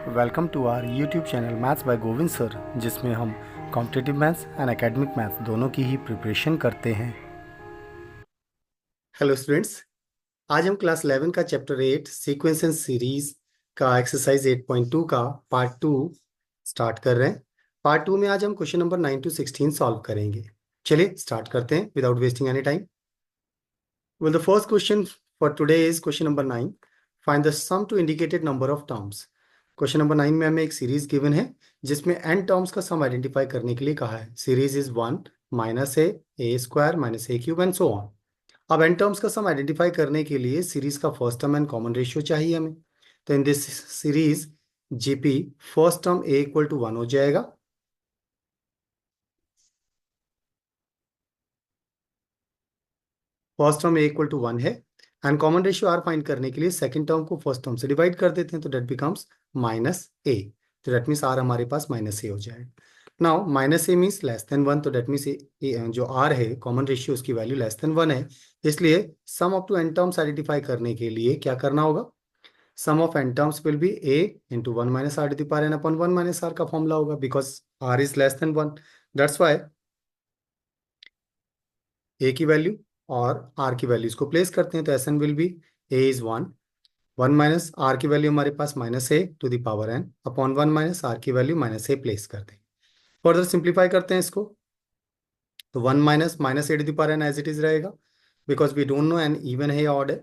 Welcome to our YouTube channel maths by Govind sir, जिसमें हम competitive maths and academic maths दोनों की ही preparation करते हैं। हेलो स्टूडेंट्स, आज हम क्लास 11 का चैप्टर 8 सीक्वेंस एंड सीरीज का एक्सरसाइज 8.2 का पार्ट 2 स्टार्ट कर रहे हैं। पार्ट 2 में आज हम क्वेश्चन नंबर 9 to 16 सॉल्व करेंगे। चलिए स्टार्ट करते हैं without wasting any time. Well, the first question for today is question number 9। Find the sum to indicated number of terms. Question number 9 में हमें एक सीरीज गिवन है जिसमें n टर्म्स का सम आइडेंटिफाई करने के लिए कहा है। Series is 1 minus a square minus a cube and so on. अब n टर्म्स का सम आइडेंटिफाई करने के लिए सीरीज का first term and common ratio चाहिए हमें। तो in this series GP first term a equal to 1 हो जाएगा। First term a equal to 1 है and common ratio r find करने के लिए सेकंड टर्म को फर्स्ट टर्म से डिवाइड कर देते हैं, तो डेट बिकम्स माइनस ए। तो डेट मीन्स r हमारे पास माइनस ए हो जाएगा। Now minus a means less than 1, तो डेट मीन्स जो r है कॉमन रेशियो उसकी वैल्यू लेस देन 1 है। इसलिए sum of to n terms identify करने के लिए क्या करना होगा? Sum of n terms will be a into 1 minus r to the power n upon 1 minus r का फॉर्मूला होगा, because r is less than 1। That's why a की value और r की वैल्यू इसको प्लेस करते हैं, तो S N will be a is 1 1 minus r की वैल्यू हमारे पास minus a to the power n upon 1 minus r की वैल्यू माइनस ए प्लेस करते हैं। फर्दर सिंप्लीफाई करते हैं इसको, तो 1 minus minus a to the power n as it is रहेगा, because we don't know n even है या ऑड है।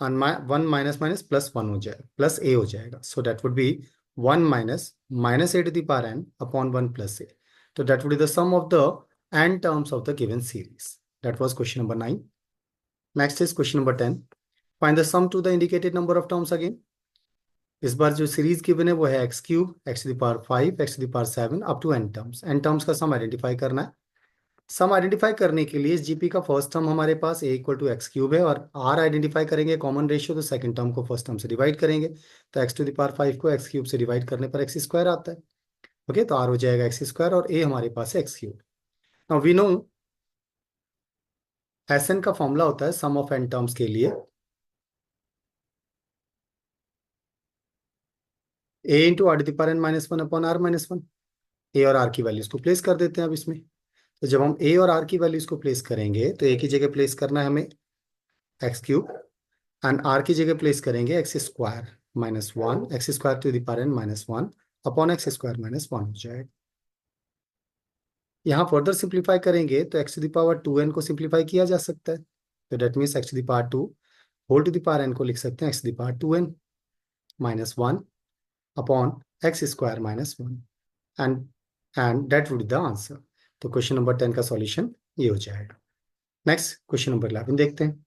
एंड 1 माइनस माइनस प्लस 1 हो जाएगा, प्लस ए हो जाएगा। So that would be 1 minus minus a to the power n upon 1 plus a. तो that would be the sum of the n terms of the given series. That was question number 9। Next is question number 10। Find the sum to the indicated number of terms again. इस बार जो series given है वो है x cube x to the power 5 x to the power 7 up to n terms. n terms का sum identify करना है। सम identify करने के लिए जीपी का फर्स्ट टर्म हमारे पास a equal to x cube है, और r आइडेंटिफाई करेंगे कॉमन रेशियो, तो सेकंड टर्म को फर्स्ट टर्म से डिवाइड करेंगे। तो x टू द पावर 5 को एक्स क्यूब से डिवाइड करने पर एक्स स्क्वायर आता है। ओके, तो r हो जाएगा एक्स स्क्वायर और a हमारे पास है x cube. Now we know n का फॉर्मूला होता है सम ऑफ n टर्म्स के लिए a into r to the power n minus 1 upon r minus 1। a और r की वैल्यूज को प्लेस कर देते हैं अब इसमें। तो जब हम a और r की वैल्यूज को प्लेस करेंगे तो a की जगह प्लेस करना है हमें एक्स क्यूब, एंड r की जगह प्लेस करेंगे x square minus 1 x square to the power n minus 1 upon x square minus 1 हो जाएगा। यहाँ फर्दर सिंप्लीफाई करेंगे तो x to the power 2n को सिंप्लीफाई किया जा सकता है, तो that means x to the power 2 whole to the power n को लिख सकते हैं x to the power 2n minus 1 upon x square minus 1, and that would be the answer. तो क्वेश्चन नंबर 10 का सॉल्यूशन ये हो जाएगा। नेक्स्ट क्वेश्चन नंबर 11 देखते हैं।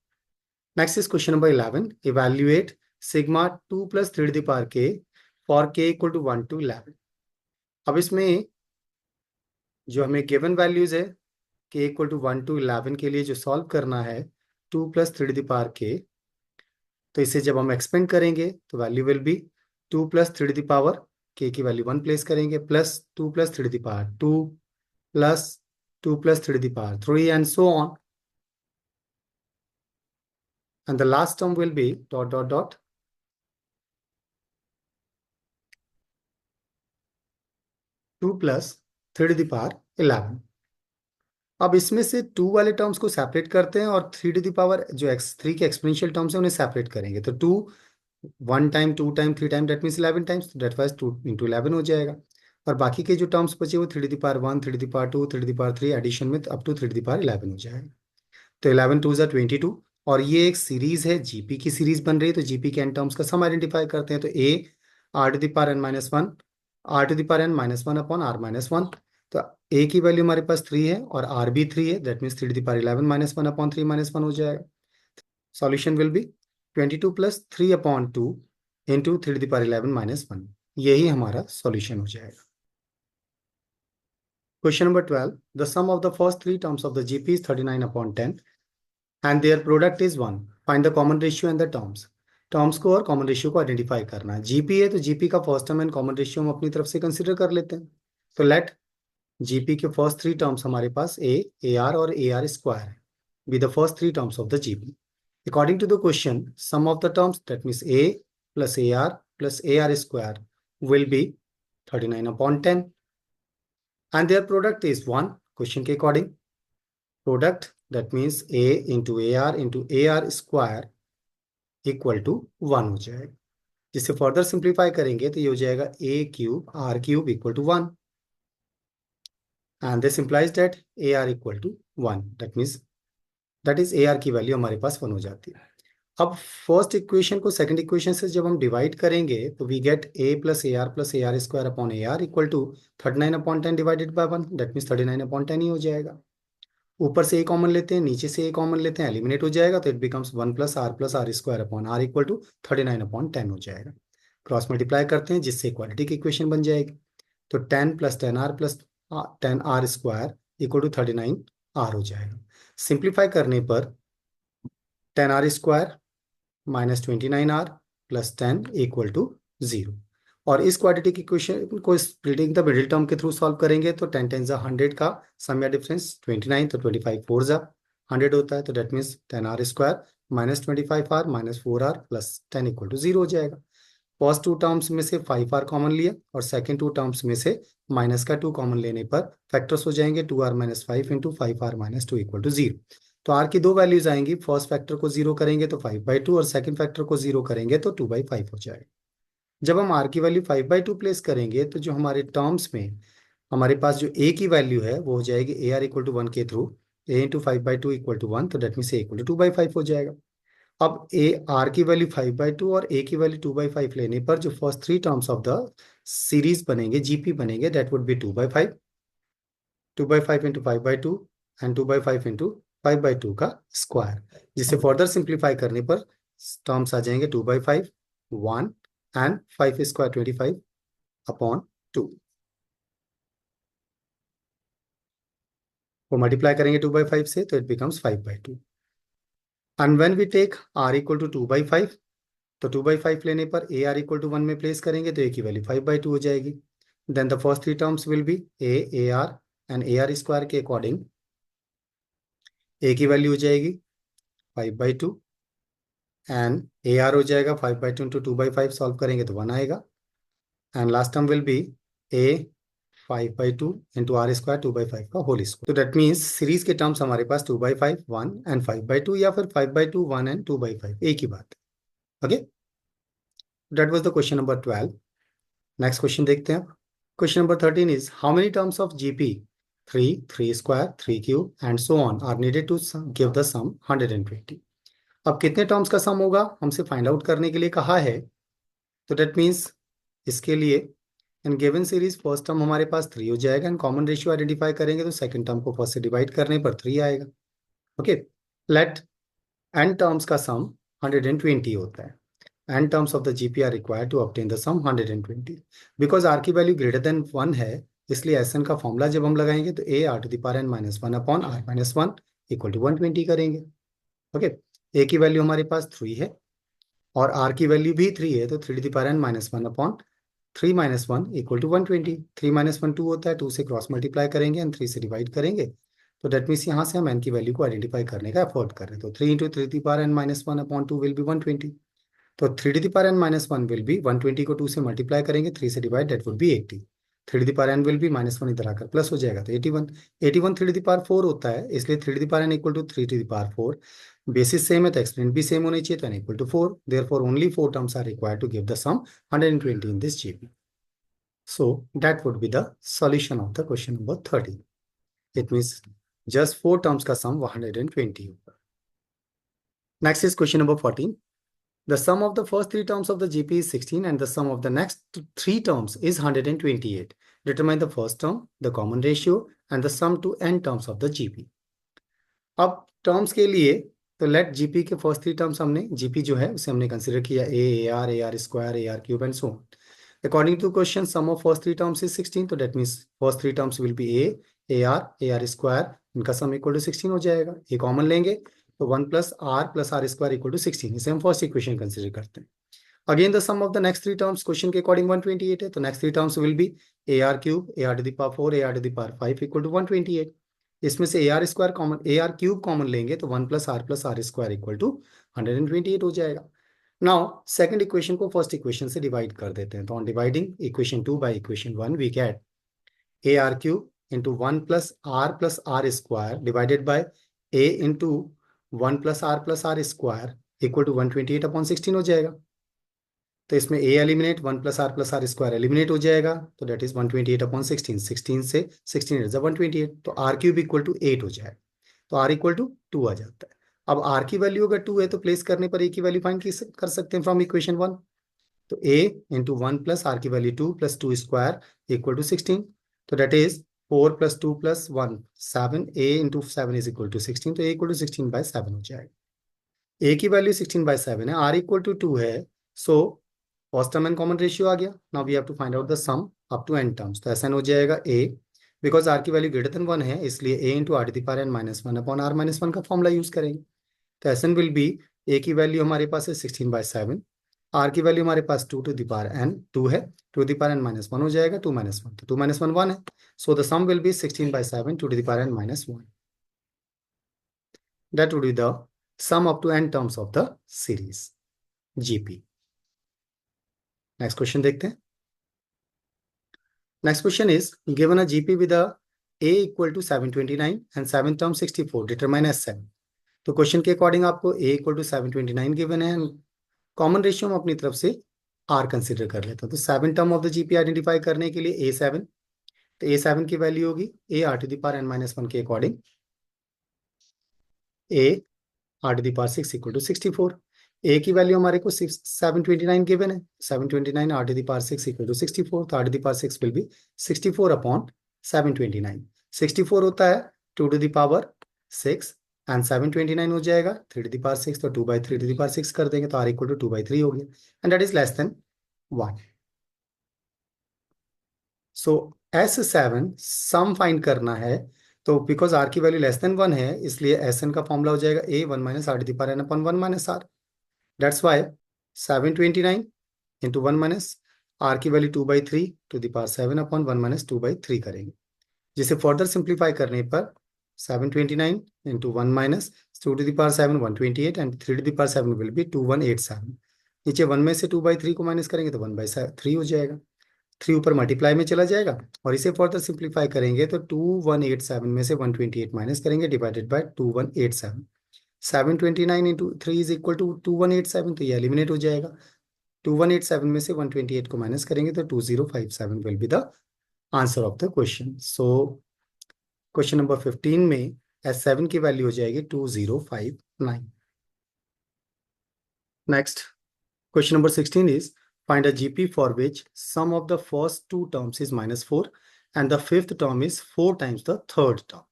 Next is question number 11। Evaluate sigma 2 plus 3 to the power k for k equal to 1 to 11। अब इसमें जो हमें गिवन वैल्यूज है k इक्वल टू 1 to 11 के लिए जो सॉल्व करना है 2 plus 3 to the power k, तो इसे जब हम एक्सपेंड करेंगे तो value will be 2 plus 3 to the power k की वैल्यू 1 प्लेस करेंगे, plus 2 plus 3 to the power 2 plus 2 plus 3 to the power 3 and so on, and the last term will be dot dot dot 2 plus 3 to the power 11। अब इसमें से 2 वाले terms को separate करते हैं और 3 टू द पावर जो x3 के एक्सपोनेंशियल टर्म्स है उन्हें सेपरेट करेंगे। तो 2 1 time 2 time 3 time that means 11 times, that wise 2 into 11 हो जाएगा। और बाकी के जो टर्म्स बचे वो 3 to the power 1 3 to the power 2 3 to the power 3 addition में up to 3 to the power 11 हो जाएगा। तो 11 2 22, और ये एक सीरीज है, जीपी की सीरीज बन रही है, तो जीपी के एन टर्म्स का सम आइडेंटिफाई करते हैं। तो a r to the power n minus 1 r to the power n minus 1 upon r minus 1। तो a की वैल्यू हमारे पास 3 है और r भी 3 है, that means 3 to the power 11 minus 1 upon 3 minus 1 हो जाएगा। Solution will be 22 plus 3 upon 2 into 3 to the power 11 minus 1। यही हमारा सॉल्यूशन हो जाएगा। Question number 12। The sum of the first three terms of the GP is 39 upon 10 and their product is 1। Find the common ratio and the terms. Terms को और common ratio को identify करना है। GP है तो GP का first term and common ratio हम अपनी तरफ से कंसीडर कर लेते हैं। तो लेट जीपी के फर्स्ट थ्री टर्म्स हमारे पास ए आर और ए आर स्क्वायर है, with the first three terms of the GP. According to the question sum of the terms that means a plus a r plus a r square will be 39/10 and their product is 1. Question के according product that means a into ar square equal to 1 हो जाएगा, जिसे further simplify करेंगे तो ये हो जाएगा a cube r cube equal to 1 and this implies that a r equal to 1, that is a r की वैल्यू हमारे पास 1 हो जाती है। अब फर्स्ट इक्वेशन को सेकंड इक्वेशन से जब हम डिवाइड करेंगे तो we get a r square upon a r equal to 39/10 divided by 1, that means 39/10 ही हो जाएगा। ऊपर से ए कॉमन लेते हैं, नीचे से ए कॉमन लेते हैं, एलिमिनेट हो जाएगा तो it becomes 1 plus r square upon r equal to 39/10 हो जाएगा। क्रॉस मल्टीप्लाई करते हैं जिससे इक्वालिटी की इक्वेशन बन जाएगी। तो 10 plus 10 r square equal to 39 r हो जाएगा। सिंप्लीफाई करने पर 10 r square minus 29 r plus 10 equal to 0। और इस क्वाड्रेटिक इक्वेशन को स्प्लिटिंग द मिडिल टर्म के थ्रू सॉल्व करेंगे तो 10 10 100 का सम या डिफरेंस 29, तो 25 4 100 होता है, तो that means 10 r square minus 25 r minus 4 r plus 10 equal to 0 हो जाएगा। फर्स्ट टू टर्म्स में से 5 आर कॉमन लिया और सेकंड टू टर्म्स में से माइनस का 2 कॉमन लेने पर फैक्टर्स हो जाएंगे 2r minus 5 into 5r minus 2 equal to 0। तो आर की दो वैल्यूज आएंगी, फर्स्ट फैक्टर को 0 करेंगे तो 5/2 और सेकंड फैक्टर को 0 करेंगे तो 2/5 हो जाएगा। जब हम आर की वैल्यू 5/2 प्लेस करेंगे तो जो हमारे टर्म्स में हमारे पास जो ए की वैल्यू है वो हो जाएगी ए आर इक्वल टू 1 के through a into 5/2 equal to 1, तो that means a equal to 2/5 हो जाएगा। अब ए आर की वैल्यू 5/2 और ए की वैल्यू 2/5 लेने पर जो first three terms of the series बनेंगे, जीपी बनेंगे, that would B 2/5, 2/5 into 5/2 and 2/5 into 5/2 का स्क्वायर, जिसे फर्दर सिंप्लीफाई करने पर टर्म्स आ जाएंगे 2/5 1 एंड 5 स्क्वायर 25/2 को मल्टीप्लाई करेंगे 2/5 से तो it becomes 5/2 and when we take r equal to 2/5 तो 2/5 लेने पर ए आर इक्वल टू 1 में प्लेस करेंगे तो ए की वैल्यू 5/2 हो जाएगी। Then the first three terms will be a r and a r square के अकॉर्डिंग ए की वैल्यू हो जाएगी 5/2 एंड ए आर हो जाएगा 5/2 इंटू 2/5 सॉल्व करेंगे तो 1 आएगा and last term will be a 5/2 into r square 2/5 का होल स्क्वायर। तो दैट मीन्स सीरीज के टर्म्स हमारे पास 2/5 1 एंड 5/2 या फिर 5/2 1 एंड 2/5 एक ही बात है। Okay, that was the question number 12। Next question देखते हैं। Question number 13 is how many terms of GP 3 3 square 3 cube and so on are needed to give the sum 120। अब कितने टर्म्स का सम होगा हमसे फाइंड आउट करने के लिए कहा है, तो दैट मीन्स इसके लिए in given series first term हमारे पास 3 हो जाएगा एंड कॉमन रेशियो आइडेंटिफाई करेंगे तो सेकंड टर्म को फर्स्ट से डिवाइड करने पर 3 आएगा। ओके, लेट एन टर्म्स का सम 120 होता है। n terms of the GP are required to obtain the sum 120 because r की वैल्यू ग्रेटर देन 1 है, इसलिए Sn का फॉर्मूला जब हम लगाएंगे तो a r to the power n minus 1 upon r minus 1 equal to 120 करेंगे। ओके, a की वैल्यू हमारे पास 3 है और r की वैल्यू भी 3 है, तो 3 to the power n minus 1 upon 3 minus 1 equal to 120। 3 minus 1 2 होता है, 2 से क्रॉस मल्टीप्लाई करेंगे एंड 3 से डिवाइड करेंगे, तो डेट मीन्स यहाँ से हम n की वैल्यू को आइडेंटिफाई करने का एफर्ट कर रहे हैं। तो 3 into 3 to the power n minus 1 upon 2 will be 120। तो 3 to the power n minus 1 will be 120 को 2 से मल्टीप्लाई करेंगे, 3 से divide, that would B 80। 3 to the power n will be -1 इधर आकर प्लस हो जाएगा तो 81। 81 3 to the power 4 होता है, इसलिए 3 to the power n equal to 3 to the power 4। Basis same है तो एक्सपोनेंट भी सेम होनी चाहिए, तो n equal to 4, therefore only 4 terms are required to give the sum 120 in this GP. So that would be the solution of the question number 13. It means just 4 terms का sum 120 होगा। Next is question number 14. The sum of the first 3 terms of the GP is 16 and the sum of the next 3 terms is 128. Determine the first term, the common ratio and the sum to n terms of the GP. अब terms के लिए तो let GP के first 3 terms हमने GP जो है उसे हमने कंसिडर किया ए r square a r cube and so on. According to question, sum of first 3 terms is 16, तो that means first 3 terms will be a r square, इनका sum equal to 16 हो जाएगा। ये कॉमन लेंगे तो 1 plus r square equal to 16, इसे हम first equation consider करते हैं। Again the sum of the next 3 terms question के अकॉर्डिंग 128 है, तो next 3 terms will be a r cube a r to the power 4 a r to the power 5 equal to 128। इसमें से a r square common a r cube common लेंगे तो 1 plus r square equal to 128 हो जाएगा। Now second equation को first equation से divide कर देते हैं, तो on dividing equation 2 by equation 1 we get a r cube into 1 plus r square divided by a into 1 plus r square equal to 128/16 हो जाएगा। तो इसमें a eliminate, 1 plus r square eliminate हो जाएगा, तो डेट इज 128/16, 16 से 16 is 128, तो are cube equal to 8 हो जाएगा, तो आर इक्वल टू 2 आ जाता है। अब आर की वैल्यू अगर 2 है तो प्लेस करने पर ए की वैल्यू फाइंड कर सकते हैं फ्रॉम इक्वेशन 1। तो ए इंटू 1 प्लस आर की value 2 plus 2 square equal to 16, तो that is 4 plus 2 plus 1 7, a into 7 is equal to 16, तो ए इक्वल टू 16/7 हो जाएगा। ए की वैल्यू 16/7 है, आर इक्वल टू 2 है, so first term and common ratio आ गया। Now we have to find out the sum up to n terms, तो n हो जाएगा ए, बिकॉज आर की वैल्यू ग्रेटर देन 1 है, इसलिए a into r to the power n-1 upon r-1 का formula use करेंगे। तो एन विल बी, ए की वैल्यू हमारे पास है 16/7, आर की वैल्यू हमारे पास 2 टू द पावर n 2 है, 2 टू द पावर n-1 हो जाएगा, 2 - 1, तो 2 - 1 1 है, so the sum will be 16/7 2 to the power n-1, that would be the sum up to n terms of the series GP। Next question देखते हैं। Next question is given a GP with a a equal to 729 and 7 term 64, determine S7। तो क्वेश्चन के अकॉर्डिंग आपको a equal to 729 given है, common ratio हम अपनी तरफ से r कंसिडर कर लेते हैं। तो 7 term of the GP identify करने के लिए a7, तो a7 की वैल्यू होगी a r to the power n-1 के according a r to the power 6 equal to 64। A की वैल्यू हमारे को 729 गिवन है, 729 r to the power 6 equal to 64, तो r to the power 6 will be 64 upon 729। 64 होता है 2 to the power 6 and 729 हो जाएगा 3 टू द पावर 6, तो 2/3 टू द पावर 6 कर देंगे, तो आर इक्वल टू 2/3 हो गया, and that is less than 1। So S7 sum find करना है, तो बिकॉज आर की वैल्यू लेस देन 1 है, इसलिए Sn का फॉर्मूला हो जाएगा a 1 - r to the power n upon 1 - r। That's why 729 into 1 - r की value 2/3 to the power 7 upon 1 - 2/3 करेंगे, जिसे फर्दर सिंप्लीफाई करने पर 729 into 1 - 2 to the power 7 128 and 3 to the power 7 will be 2187। नीचे 1 में से 2/3 को माइनस करेंगे तो 1/3 हो जाएगा, 3 ऊपर मल्टीप्लाई में चला जाएगा, और इसे फर्दर सिंप्लीफाई करेंगे तो 2187 में से 128 माइनस करेंगे divided by 2187। 729 into 3 is equal to 2187, तो ये एलिमिनेट हो जाएगा। 2187 में से 128 को माइनस करेंगे तो 2057 will be the answer of the question. So question number 15 में S7 की वैल्यू हो जाएगी 2059। Next question number 16 is find a GP for which sum of the first two terms is -4 and the fifth term is 4 times the third term.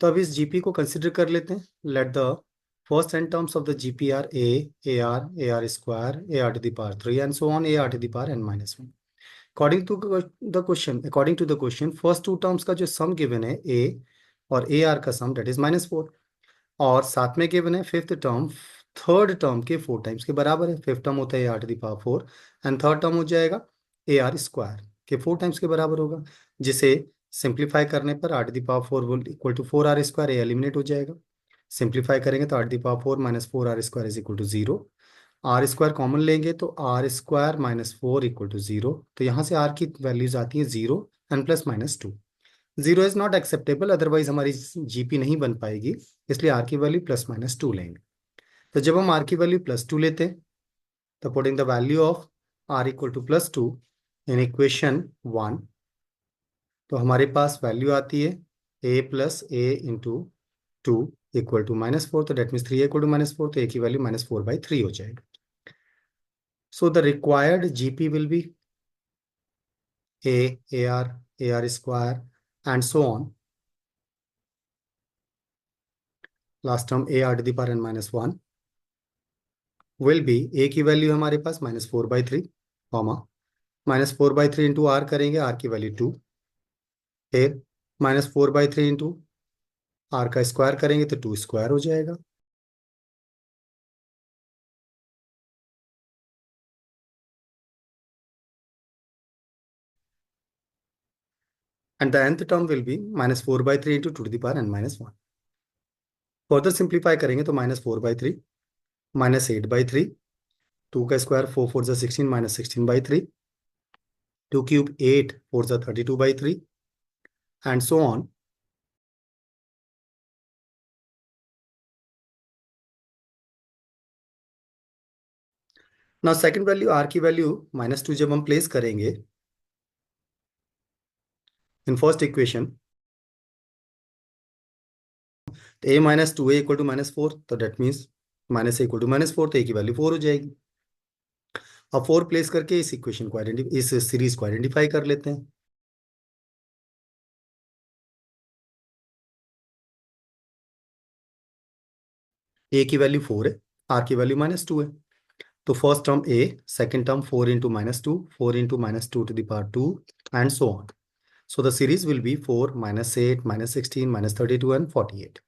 तो अब इस GP को consider कर लेते हैं। Let the first n terms of the GP are a r square a r to the power 3 and so on a r to the power n-1। According to the question first two terms का जो सम given है ए और a are का सम date is -4, और साथ में given है fifth term third term के 4 टाइम्स के बराबर है। फिफ्थ टर्म होता है a r to the power 4 and third term हो जाएगा ए आर स्क्वायर के 4 टाइम्स के बराबर होगा, जिसे सिंप्लीफाई करने पर r to the power 4 will equal to 4 r square, a eliminate हो जाएगा। सिंप्लीफाई करेंगे तो r to the power 4 - 4 r square is equal to 0। R square common लेंगे तो आर स्क्वायर -4 इक्वल टू 0, तो यहाँ से आर की वैल्यूज आती है 0 and +-2। 0 is not acceptable, otherwise हमारी जीपी नहीं बन पाएगी, इसलिए आर की वैल्यू +-2 लेंगे। तो जब हम आर की वैल्यू +2 लेते हैं, तो putting the value of r equal to +2 in equation 1, तो हमारे पास वैल्यू आती है a plus a into 2 equal to -4, तो डेट मीन्स 3 इक्वल टू -4, तो a की वैल्यू -4/3 हो जाएगा। So the required GP will be a r square and so on, last term a r to the power n-1 will be, a की value हमारे पास -4/3 comma -4/3 into r करेंगे, r की value 2, फिर -4/3 into are का square करेंगे तो 2 square हो जाएगा, and the nth term will be -4/3 into 2 to the power n-1। Further simplify करेंगे तो -4/3 -8/3 2 का स्क्वायर 4 4 जा 16 माइनस 16/3, 2 क्यूब 8 4 जा 32/3 and so on. Now second value r की वैल्यू -2 जब हम प्लेस करेंगे इन फर्स्ट इक्वेशन, तो a minus 2a equal to -4, तो that means -a equal to -4, तो a की वैल्यू 4 हो जाएगी। अब 4 प्लेस करके इस इक्वेशन को इस सीरीज को आइडेंटिफाई कर लेते हैं। a की वैल्यू 4 है, r की वैल्यू -2 है, तो first term a, second term 4 into -2, 4 into -2 to the power 2 and so on. So the series will be 4, -8, -16, -32 and 48.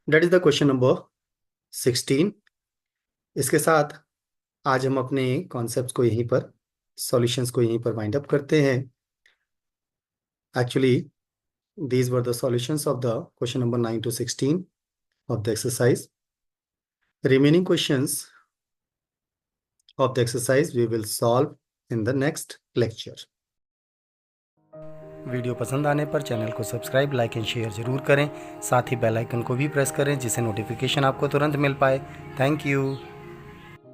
That is the question number 16. इसके साथ आज हम अपने कॉन्सेप्ट्स को यहीं पर, सॉल्यूशंस को यहीं पर वाइंड अप करते हैं। Actually, these were the solutions of the question number 9 to 16 of the exercise. Remaining questions of the exercise we will solve in the next lecture. Video पसंद आने पर चैनल को सब्सक्राइब, लाइक एंड शेयर जरूर करें। साथ ही bell icon को भी press करें जिससे नोटिफिकेशन आपको तुरंत मिल पाए। Thank you.